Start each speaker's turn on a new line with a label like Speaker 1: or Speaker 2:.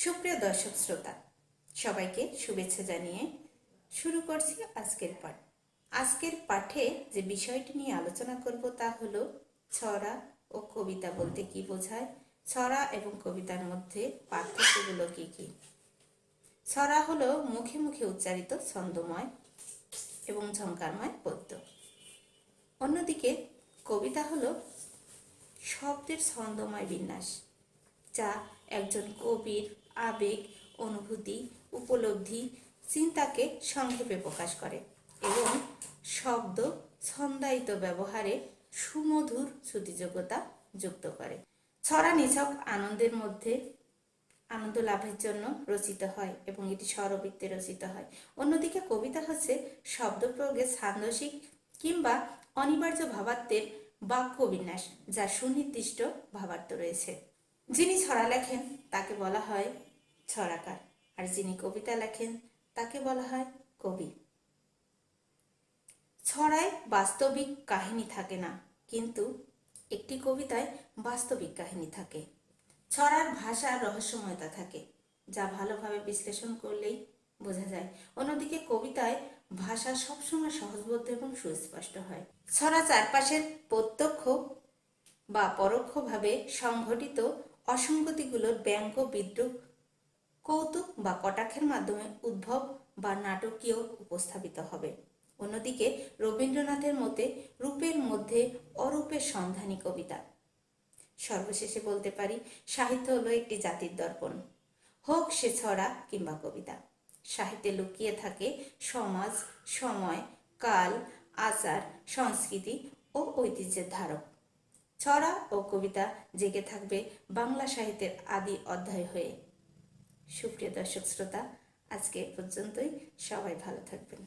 Speaker 1: সুপ্রিয় দর্শক শ্রোতা, সবাইকে শুভেচ্ছা জানিয়ে শুরু করছি আজকের পাঠ। আজকের পাঠে যে বিষয়টি নিয়ে আলোচনা করব তা হলো ছড়া ও কবিতা বলতে কি বোঝায়, ছড়া এবং কবিতার মধ্যে পার্থক্যগুলো কি কি। ছড়া হলো মুখে মুখে উচ্চারিত ছন্দময় এবং ঝঙ্কারময় পদ্য। অন্যদিকে কবিতা হলো শব্দের ছন্দময় বিন্যাস, যা একজন কবির আবেগ, অনুভূতি, উপলব্ধি, চিন্তাকে সংক্ষেপে প্রকাশ করে এবং শব্দ ছন্দায়িত ব্যবহারে সুমধুর শ্রুতিযোগ্যতা যুক্ত করে। ছড়া নিছক আনন্দের মধ্যে আনন্দ লাভের জন্য রচিত হয় এবং এটি স্বরবৃত্তে রচিত হয়। অন্যদিকে কবিতা হচ্ছে শব্দ প্রয়োগে ছান্দসিক কিংবা অনিবার্য ভাবার্থের বাক্য বিন্যাস, যা সুনির্দিষ্ট ভাবার্থ রয়েছে। যিনি ছড়া লেখেন তাকে বলা হয় ছড়াকার, আর যিনি কবিতা লেখেন তাকে বলা হয় কবি। ছড়ায় বাস্তবিক কাহিনী থাকে না, কিন্তু একটি কবিতায় বাস্তবিক কাহিনী থাকে। ছড়ার ভাষার রহস্যময়তা থাকে, যা ভালোভাবে বিশ্লেষণ করলেই বোঝা যায়। অন্যদিকে কবিতায় ভাষা সবসময় সহজবোধ্য এবং সুস্পষ্ট হয়। ছড়া চারপাশের প্রত্যক্ষ বা পরোক্ষভাবে সংঘটিত অসঙ্গতিগুলোর ব্যঙ্গ, বিদ্রূপ, কৌতুক বা কটাক্ষের মাধ্যমে উদ্ভব বা নাটকীয় উপস্থাপিত হবে। অন্যদিকে রবীন্দ্রনাথের মতে রূপের মধ্যে অরূপের সন্ধানী কবিতা। সর্বশেষে বলতে পারি, সাহিত্য হলো একটি জাতির দর্পণ, হোক সে ছড়া কিংবা কবিতা। সাহিত্যে লুকিয়ে থাকে সমাজ, সময়, কাল, আচার, সংস্কৃতি ও ঐতিহ্যের ধারক। ছড়া ও কবিতা জেগে থাকবে বাংলা সাহিত্যের আদি অধ্যায় হয়ে। সুপ্রিয় দর্শক শ্রোতা, আজকে এ পর্যন্তই। সবাই ভালো থাকবেন।